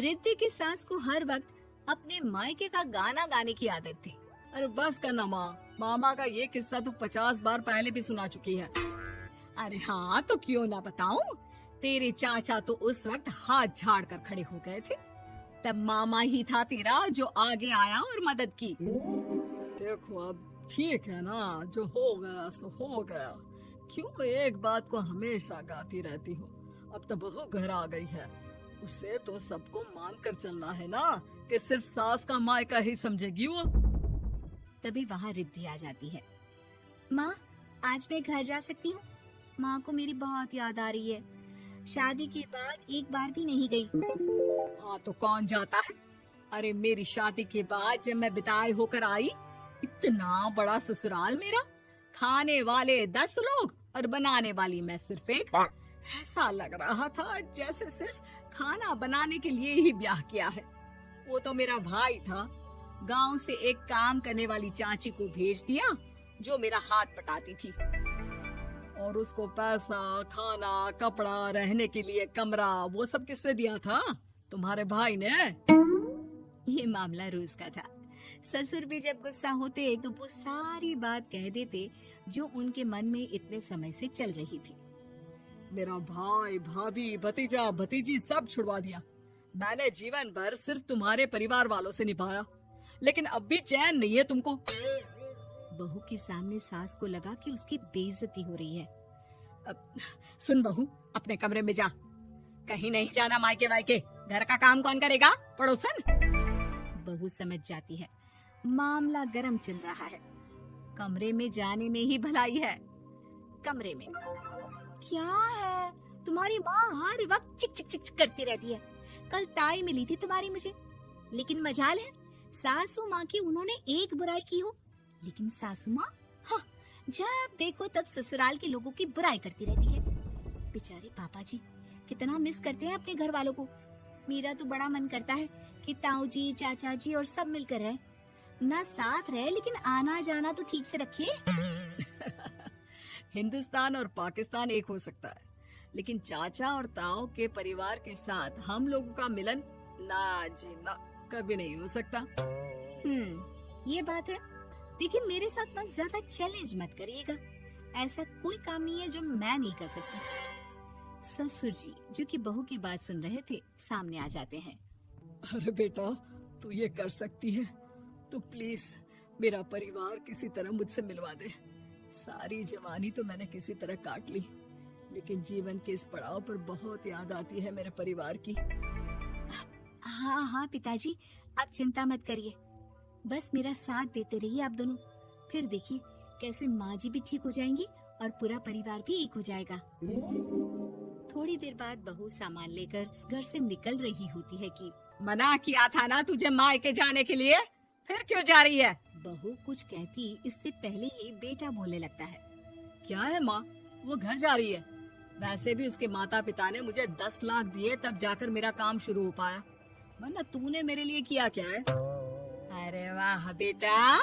रिद्धि की सास को हर वक्त अपने मायके का गाना गाने की आदत थी। अरे बस करना माँ, मामा का ये किस्सा तो 50 बार पहले भी सुना चुकी है। अरे हाँ, तो क्यों ना बताऊं। तेरे चाचा तो उस वक्त हाथ झाड़ कर खड़े हो गए थे। तब मामा ही था तेरा जो आगे आया और मदद की। देखो अब ठीक है ना, जो हो गया सो हो गया। क्यों एक बात को हमेशा गाती रहती हो। अब तो बहू घर आ गई है, उसे तो सबको मान कर चलना है ना, कि सिर्फ सास का मायका ही समझेगी वो। तभी वहाँ रिद्धि आ जाती है। माँ, आज मैं घर जा सकती हूँ? माँ को मेरी बहुत याद आ रही है। शादी के बाद एक बार भी नहीं गई। हाँ तो कौन जाता है। अरे मेरी शादी के बाद जब मैं विदाई होकर आई, इतना बड़ा ससुराल मेरा, खाने वाले 10 लोग और बनाने वाली मैं सिर्फ एक। ऐसा लग रहा था जैसे सिर्फ खाना बनाने के लिए ही ब्याह किया है। वो तो मेरा भाई था, गांव से एक काम करने वाली चाची को भेज दिया जो मेरा हाथ पटाती थी, और उसको पैसा, खाना, कपड़ा, रहने के लिए कमरा, वो सब किसने दिया था? तुम्हारे भाई ने। ये मामला रोज का था। ससुर भी जब गुस्सा होते तो वो सारी बात कह देते जो उनके मन में इतने समय से चल रही थी। मेरा भाई, भाभी, भतीजा, भतीजी सब छुड़वा दिया। मैंने जीवन भर सिर्फ तुम्हारे परिवार वालों से निभाया, लेकिन अब भी चैन नहीं है तुमको। बहू के सामने सास को लगा कि उसकी बेइज्जती हो रही है। अब सुन बहू, अपने कमरे में जा, कहीं नहीं जाना मायके वायके। घर का काम कौन करेगा? पड़ोसन। बहू समझ जाती है मामला गर्म चल रहा है। कमरे में जाने में ही भलाई है। कमरे में क्या है? तुम्हारी माँ हर वक्त चिक चिक चिक करती रहती है। कल ताई मिली थी तुम्हारी मुझे, लेकिन मजाल है सासू माँ की उन्होंने एक बुराई की हो, लेकिन सासू माँ हाँ, जब देखो तब ससुराल के लोगों की बुराई करती रहती है। बेचारे पापा जी कितना मिस करते हैं अपने घर वालों को। मेरा तो बड़ा मन करता है कि ताऊ जी, चाचा जी और सब मिलकर रहे, ना साथ रहे लेकिन आना जाना तो ठीक से रखिए। हिंदुस्तान और पाकिस्तान एक हो सकता है, लेकिन चाचा और ताऊ के परिवार के साथ हम लोगों का मिलन ना जी ना, कभी नहीं हो सकता। ये बात है। देखिए मेरे साथ ना ज्यादा चैलेंज मत करिएगा। ऐसा कोई काम नहीं है जो मैं नहीं कर सकती। ससुर जी जो कि बहू की बात सुन रहे थे सामने आ जाते हैं। अरे बेटा, तू ये कर सकती है तो प्लीज मेरा परिवार किसी तरह मुझसे मिलवा दे। सारी जवानी तो मैंने किसी तरह काट ली, लेकिन जीवन के इस पड़ाव पर बहुत याद आती है मेरे परिवार की। हाँ हाँ पिताजी, आप चिंता मत करिए, बस मेरा साथ देते रहिए आप दोनों। फिर देखिए कैसे माँ जी भी ठीक हो जाएंगी और पूरा परिवार भी एक हो जाएगा। थोड़ी देर बाद बहू सामान लेकर घर से निकल रही होती है कि मना किया था ना तुझे मायके जाने के लिए, फिर क्यों जा रही है? बहू कुछ कहती इससे पहले ही बेटा बोलने लगता है। क्या है माँ, वो घर जा रही है। वैसे भी उसके माता पिता ने मुझे 10 लाख दिए तब जाकर मेरा काम शुरू हो पाया, वरना तूने मेरे लिए किया क्या है? अरे वाह बेटा,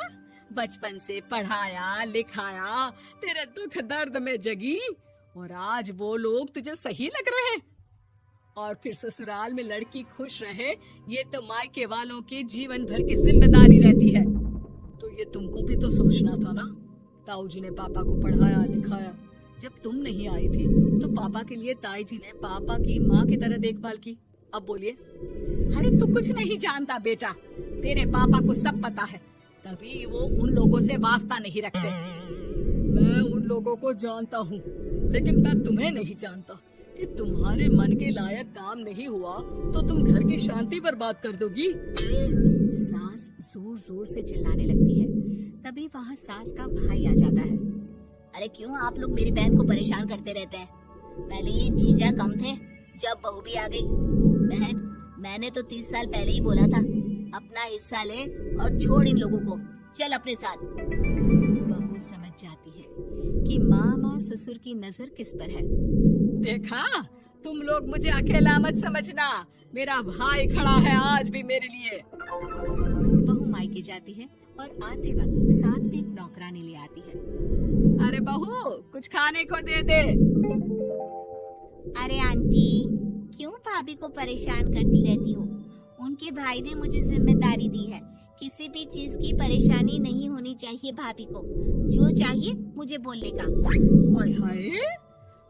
बचपन से पढ़ाया लिखाया, तेरे दुख दर्द में जगी, और आज वो लोग तुझे सही लग रहे हैं। और फिर ससुराल में लड़की खुश रहे, ये तो मायके वालों की जीवन भर की जिम्मेदारी रहती है। तो ये तुमको भी तो सोचना था ना। ताऊ जी ने पापा को पढ़ाया लिखाया, जब तुम नहीं आई थी तो पापा के लिए ताई जी ने पापा की माँ की तरह देखभाल की। अब बोलिए। अरे तू कुछ नहीं जानता बेटा, तेरे पापा को सब पता है, तभी वो उन लोगों से वास्ता नहीं रखते। मैं उन लोगों को जानता हूँ, लेकिन मैं तुम्हें नहीं जानता कि तुम्हारे मन के लायक काम नहीं हुआ तो तुम घर की शांति बर्बाद कर दोगी। सास जोर जोर से चिल्लाने लगती है। तभी वहाँ सास का भाई आ जाता है। अरे क्यों आप लोग मेरी बहन को परेशान करते रहते हैं? पहले ये जीजा कम थे, जब बहू भी आ गई। बहन, मैंने तो 30 साल पहले ही बोला था, अपना हिस्सा ले और छोड़ इन लोगों को, चल अपने साथ। बहू समझ जाती है कि मामा ससुर की नजर किस पर है। देखा, तुम लोग मुझे अकेला मत समझना, मेरा भाई खड़ा है आज भी मेरे लिए। बहू मायके जाती है और आते वक्त साथ में एक नौकरानी ले आती है। अरे बहू, कुछ खाने को दे दे। अरे आंटी, क्यों भाभी को परेशान करती रहती हो। उनके भाई ने मुझे जिम्मेदारी दी है, किसी भी चीज की परेशानी नहीं होनी चाहिए भाभी को। जो चाहिए मुझे बोलने का। हाय हाय,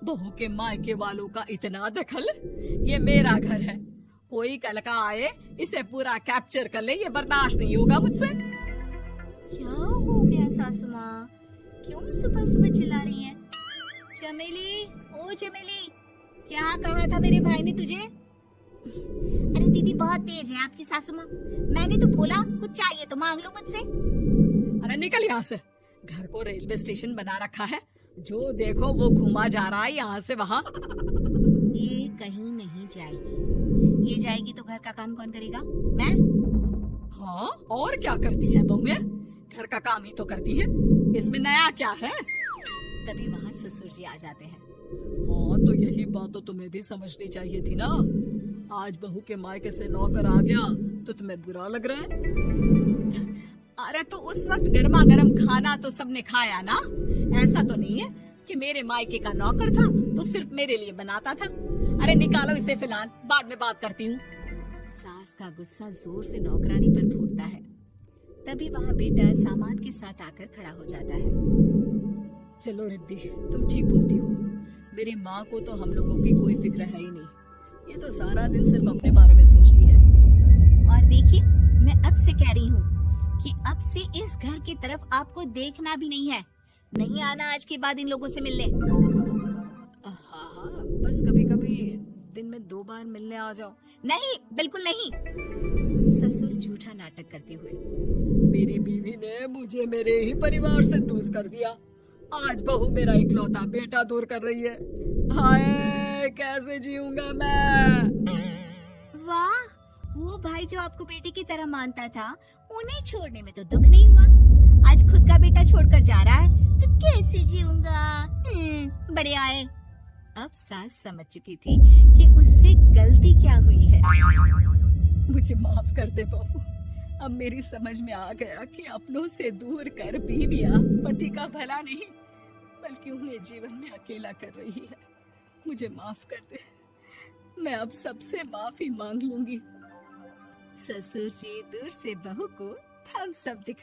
बहू के मायके वालों का इतना दखल। ये मेरा घर है, कोई कल का आए इसे पूरा कैप्चर कर ले, ये बर्दाश्त नहीं होगा मुझसे। क्या हो गया सासू माँ, क्यों सुबह सुबह चिल्ला रही हैं? चमेली, ओ चमेली, क्या कहा था मेरे भाई ने तुझे? अरे दीदी बहुत तेज है आपकी सासू माँ, मैंने तो बोला कुछ चाहिए तो मांग लो मुझसे। अरे निकल यहाँ से, घर को रेलवे स्टेशन बना रखा है, जो देखो वो घुमा जा रहा है यहाँ से वहाँ। ये कहीं नहीं जाएगी, ये जाएगी तो घर का काम कौन करेगा? मैं। हाँ, और क्या करती है बहुएं? घर का काम ही तो करती है, इसमें नया क्या है? तभी वहाँ ससुर जी आ जाते हैं। हाँ, तो यही बात तो तुम्हें भी समझनी चाहिए थी ना। आज बहू के मायके से नौकर आ गया तो तुम्हें बुरा लग रहा है? अरे तो उस वक्त गर्मा गर्म खाना तो सबने खाया ना, ऐसा तो नहीं है कि मेरे मायके का नौकर था तो सिर्फ मेरे लिए बनाता था। अरे निकालो इसे फिलहाल, बाद में बात करती हूँ। सास का गुस्सा जोर से नौकरानी पर फूटता है। तभी वहाँ बेटा सामान के साथ आकर खड़ा हो जाता है। चलो रिद्धि, तुम ठीक बोलती हो। मेरी माँ को तो हम लोगों की कोई फिक्र है ही नहीं, ये तो सारा दिन सिर्फ अपने बारे में सोचती है। और देखिए, मैं अब से कह रही हूँ कि अब से इस घर की तरफ आपको देखना भी नहीं है, नहीं आना आज के बाद इन लोगों से मिलने। हाँ, बस कभी कभी दिन में 2 बार मिलने आ जाओ। नहीं, बिल्कुल नहीं। ससुर झूठा नाटक करते हुए। मेरी बीवी ने मुझे मेरे ही परिवार से दूर कर दिया, आज बहू मेरा इकलौता बेटा दूर कर रही है। हाय, कैसे जीऊंगा मैं? वाह, वो भाई जो आपको बेटे की तरह मानता था, उन्हें छोड़ने में तो दुख नहीं हुआ। आज खुद का बेटा छोड़कर जा रहा है तो कैसे जीऊंगा? बड़े आए। अब सास समझ चुकी थी कि उससे गलती क्या हुई है। मुझे माफ कर दे बहू, अब मेरी समझ में आ गया कि अपनों से दूर कर बीवियां पति का भला नहीं बल्कि उन्हें जीवन में अकेला कर रही है। मुझे माफ कर दे, मैं अब सबसे माफी मांग लूंगी। ससुर जी दूर से बहू को थम्स अप दिखा